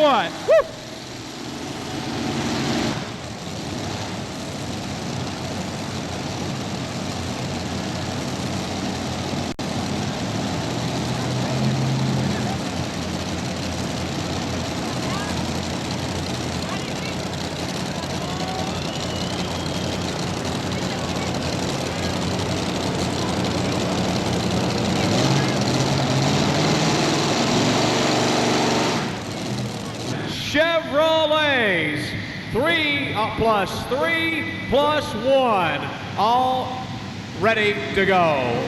one. Woo! Chevrolets, 3 plus 3 plus 1, all ready to go.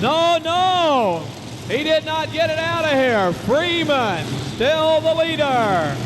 No, he did not get it out of here. Freeman, still the leader.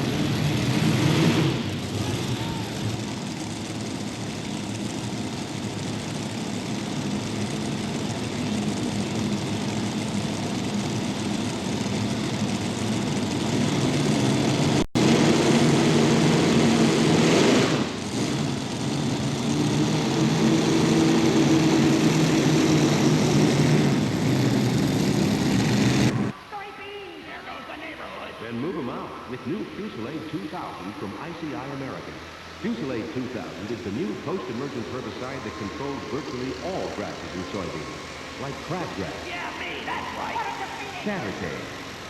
Then move them out with new Fusillade 2000 from ICI American. Fusillade 2000 is the new post-emergent herbicide that controls virtually all grasses and soybeans, like crabgrass, cattercane,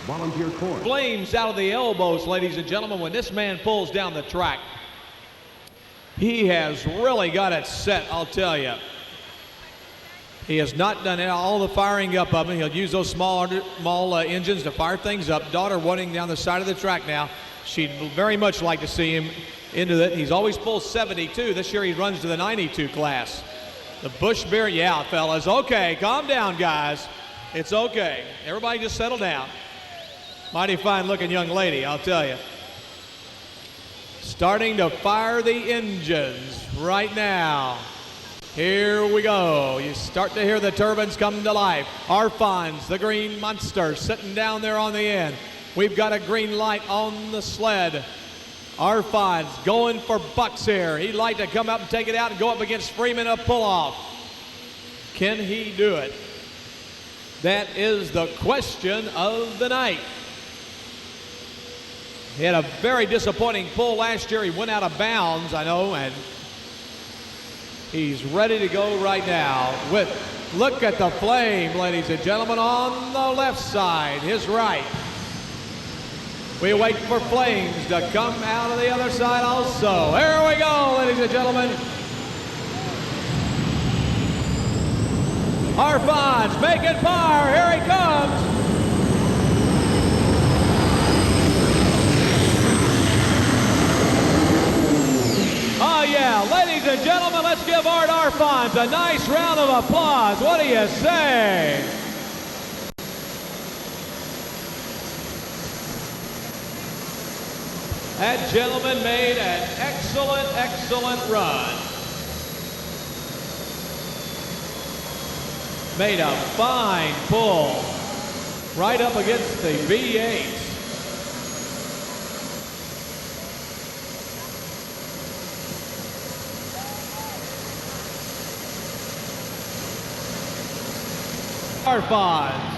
volunteer corn. Flames out of the elbows, ladies and gentlemen, when this man pulls down the track. He has really got it set, I'll tell you. He has not done all the firing up of them. He'll use those small engines to fire things up. Daughter running down the side of the track now. She'd very much like to see him into it. He's always pulled 72. This year he runs to the 92 class. The Bush beer, yeah, fellas. Okay, calm down, guys. It's okay. Everybody just settle down. Mighty fine looking young lady, I'll tell you. Starting to fire the engines right now. Here we go. You start to hear the turbines come to life. Arfons, the green monster, sitting down there on the end. We've got a green light on the sled. Arfons going for bucks here. He'd like to come up and take it out and go up against Freeman, a pull-off. Can he do it? That is the question of the night. He had a very disappointing pull last year. He went out of bounds, I know, and he's ready to go right now. Look at the flame, ladies and gentlemen, on the left side, his right. We wait for flames to come out of the other side also. Here we go, ladies and gentlemen. Arfons making fire, here he comes. Oh yeah, ladies and gentlemen, let's give Art Arfons a nice round of applause. What do you say? That gentleman made an excellent, excellent run. Made a fine pull right up against the V8. Arfons.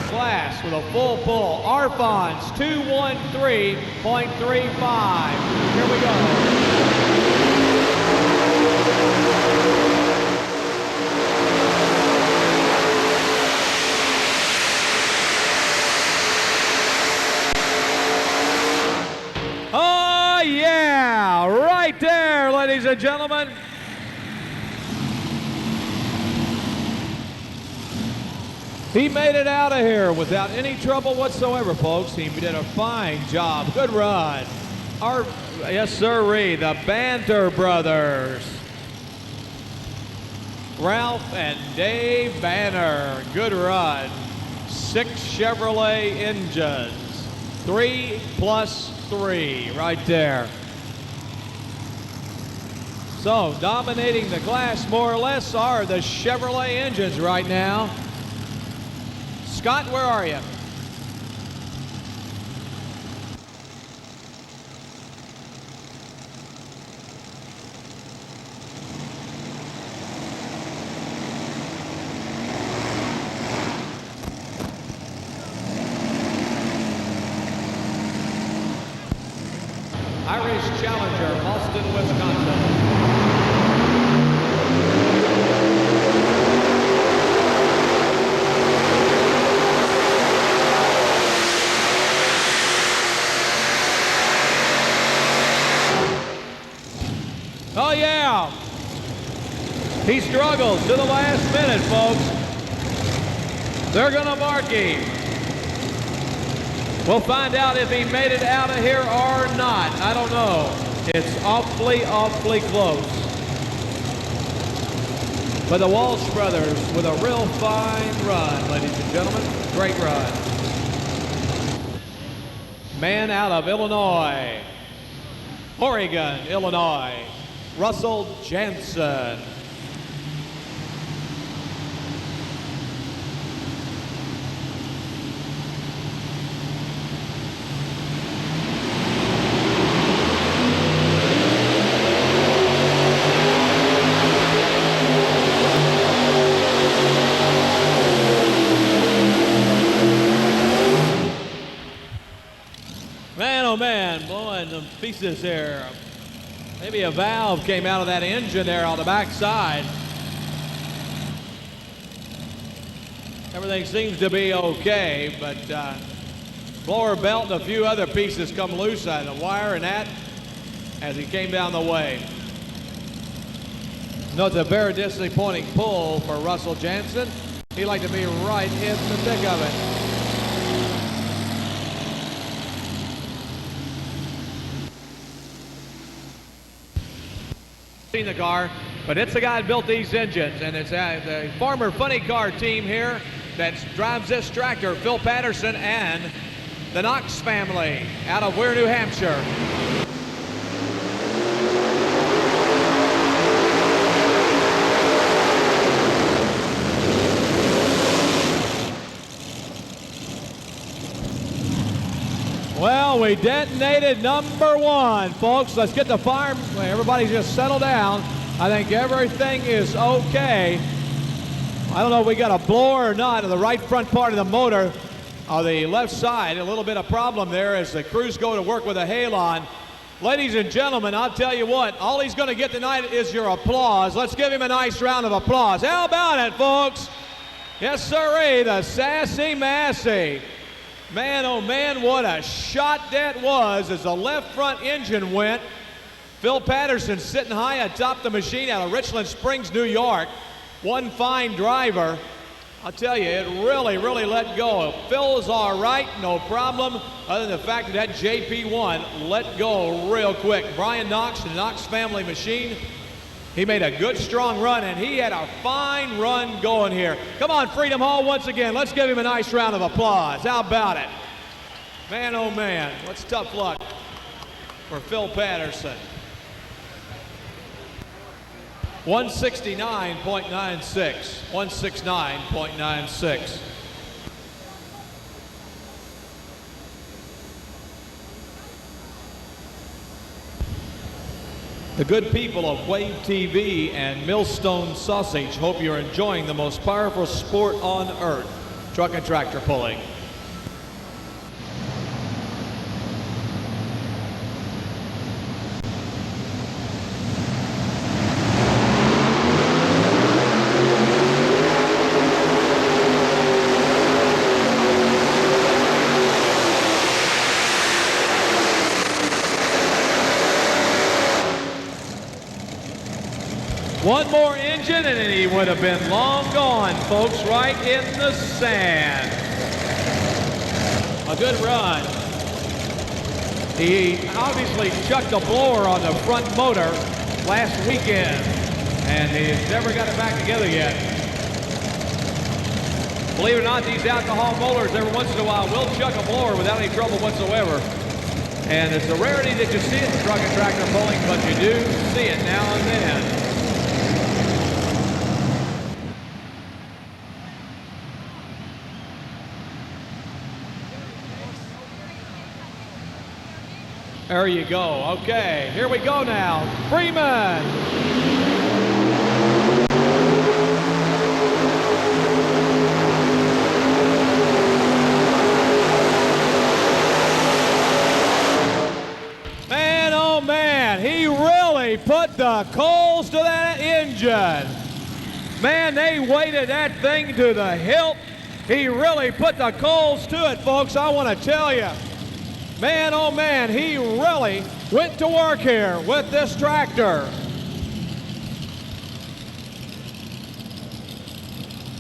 Class with a full pull. Arfons 213.35. Here we go. Oh, yeah, right there, ladies and gentlemen. He made it out of here without any trouble whatsoever, folks. He did a fine job. Good run. Yes, sirree, the Banter Brothers. Ralph and Dave Banner. Good run. 6 Chevrolet engines. 3 plus 3 right there. So dominating the class more or less are the Chevrolet engines right now. Scott, where are you? Irish Challenger, Austin, Wisconsin. Oh yeah, he struggles to the last minute, folks. They're gonna mark him. We'll find out if he made it out of here or not. I don't know. It's awfully, awfully close. But the Walsh Brothers with a real fine run, ladies and gentlemen. Great run. Man out of Illinois, Oregon, Illinois, Russell Jansen. Man, oh man, blowing them pieces here. Maybe a valve came out of that engine there on the backside. Everything seems to be okay, but blower belt and a few other pieces come loose out of the wire and that as he came down the way. No, it's a very disappointing pull for Russell Jansen. He'd like to be right in the thick of it. The car, but it's the guy that built these engines, and it's the former funny car team here that drives this tractor, Phil Patterson and the Knox family out of Weir, New Hampshire. Well, we detonated number 1, folks. Let's get the fire. Everybody just settle down. I think everything is okay. I don't know if we got a blower or not on the right front part of the motor on the left side. A little bit of problem there as the crews go to work with a halon. Ladies and gentlemen, I'll tell you what, all he's going to get tonight is your applause. Let's give him a nice round of applause. How about it, folks? Yes, sirree, the Sassy Massey. Man, oh man, what a shot that was as the left front engine went. Phil Patterson sitting high atop the machine out of Richland Springs, New York. One fine driver. I'll tell you, it really, really let go. Phil's all right, no problem, other than the fact that that JP1 let go real quick. Brian Knox, the Knox family machine, he made a good, strong run, and he had a fine run going here. Come on, Freedom Hall, once again. Let's give him a nice round of applause. How about it? Man, oh man, what's tough luck for Phil Patterson. 169.96, 169.96. The good people of Wave TV and Millstone Sausage hope you're enjoying the most powerful sport on earth, truck and tractor pulling. One more engine and he would have been long gone, folks, right in the sand. A good run. He obviously chucked a blower on the front motor last weekend, and he's never got it back together yet. Believe it or not, these alcohol molars every once in a while will chuck a blower without any trouble whatsoever. And it's a rarity that you see it in truck and tractor pulling, but you do see it now and then. There you go. Okay, here we go now. Freeman. Man, oh man, he really put the coals to that engine. Man, they weighted that thing to the hilt. He really put the coals to it, folks. I want to tell you. Man, oh man, he really went to work here with this tractor.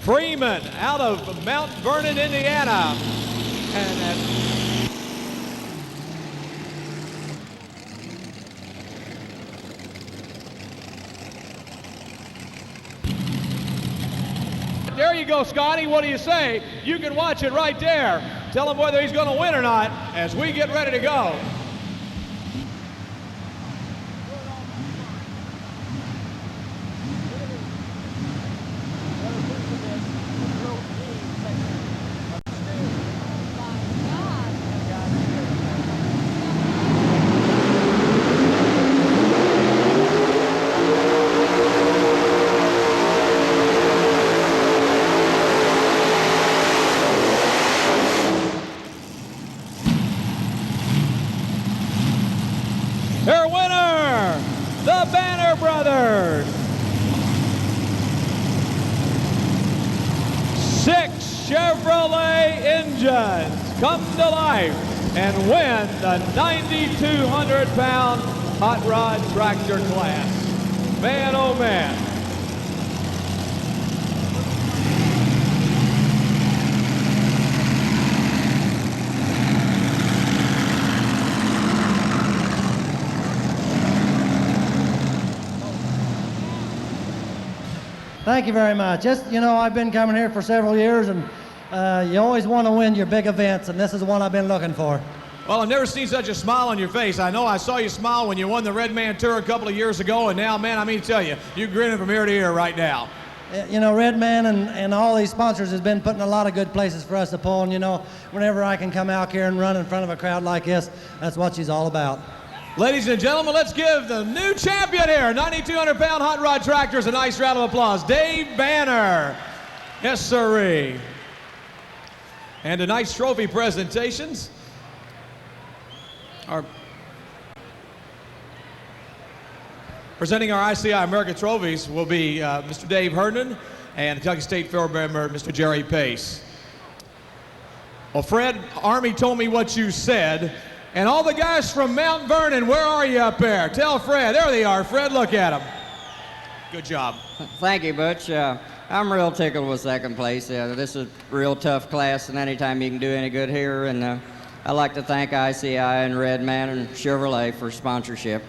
Freeman out of Mount Vernon, Indiana. There you go, Scotty. What do you say? You can watch it right there. Tell him whether he's going to win or not as we get ready to go. Their winner, the Banter Brothers. 6 Chevrolet engines come to life and win the 9,200-pound hot rod tractor class. Man, oh man. Thank you very much. Just, you know, I've been coming here for several years, and you always want to win your big events, and this is the one I've been looking for. Well, I've never seen such a smile on your face. I know I saw you smile when you won the Red Man Tour a couple of years ago, and now, man, I mean to tell you, you're grinning from ear to ear right now. You know, Red Man and all these sponsors has been putting a lot of good places for us to pull, and, you know, whenever I can come out here and run in front of a crowd like this, that's what she's all about. Ladies and gentlemen, let's give the new champion here, 9,200-pound hot rod tractors, a nice round of applause. Dave Banner. Yes, sirree. And tonight's trophy presentations are presenting our ICI America trophies will be Mr. Dave Herndon and Kentucky State Fair member Mr. Jerry Pace. Well, Fred, Army told me what you said. And all the guys from Mount Vernon, where are you up there? Tell Fred. There they are. Fred, look at them. Good job. Thank you, Butch. I'm real tickled with second place. This is a real tough class, and anytime you can do any good here. And I'd like to thank ICI and Red Man and Chevrolet for sponsorship.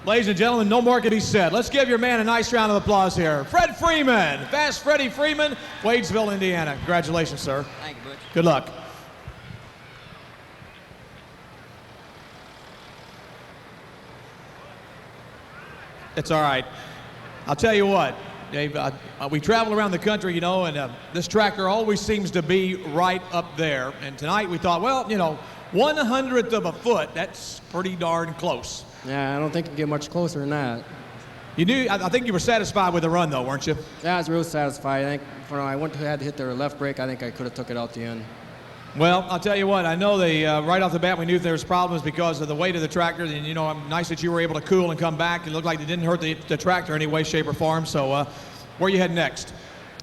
Ladies and gentlemen, no more can be said. Let's give your man a nice round of applause here. Fred Freeman, Fast Freddie Freeman, Wadesville, Indiana. Congratulations, sir. Thank you, Butch. Good luck. It's all right. I'll tell you what, Dave, we travel around the country, you know, and this tractor always seems to be right up there. And tonight we thought, well, you know, 1/100th of a foot, that's pretty darn close. Yeah, I don't think you can get much closer than that. You knew, I think you were satisfied with the run, though, weren't you? Yeah, I was real satisfied. I think when I had to hit their left brake, I think I could have took it out the end. Well, I'll tell you what, I know they, right off the bat, we knew there was problems because of the weight of the tractor, and, you know, nice that you were able to cool and come back. It looked like it didn't hurt the tractor in any way, shape, or form. So where you head next?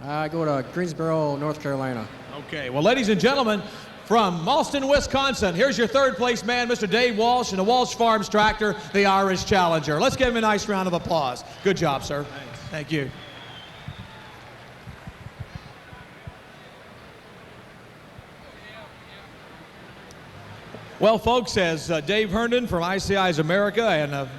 I go to Greensboro, North Carolina. Okay, well, ladies and gentlemen, from Malston, Wisconsin, here's your third place man, Mr. Dave Walsh, and the Walsh Farms tractor, the Irish Challenger. Let's give him a nice round of applause. Good job, sir. Thanks. Thank you. Well, folks, as Dave Herndon from ICI's America and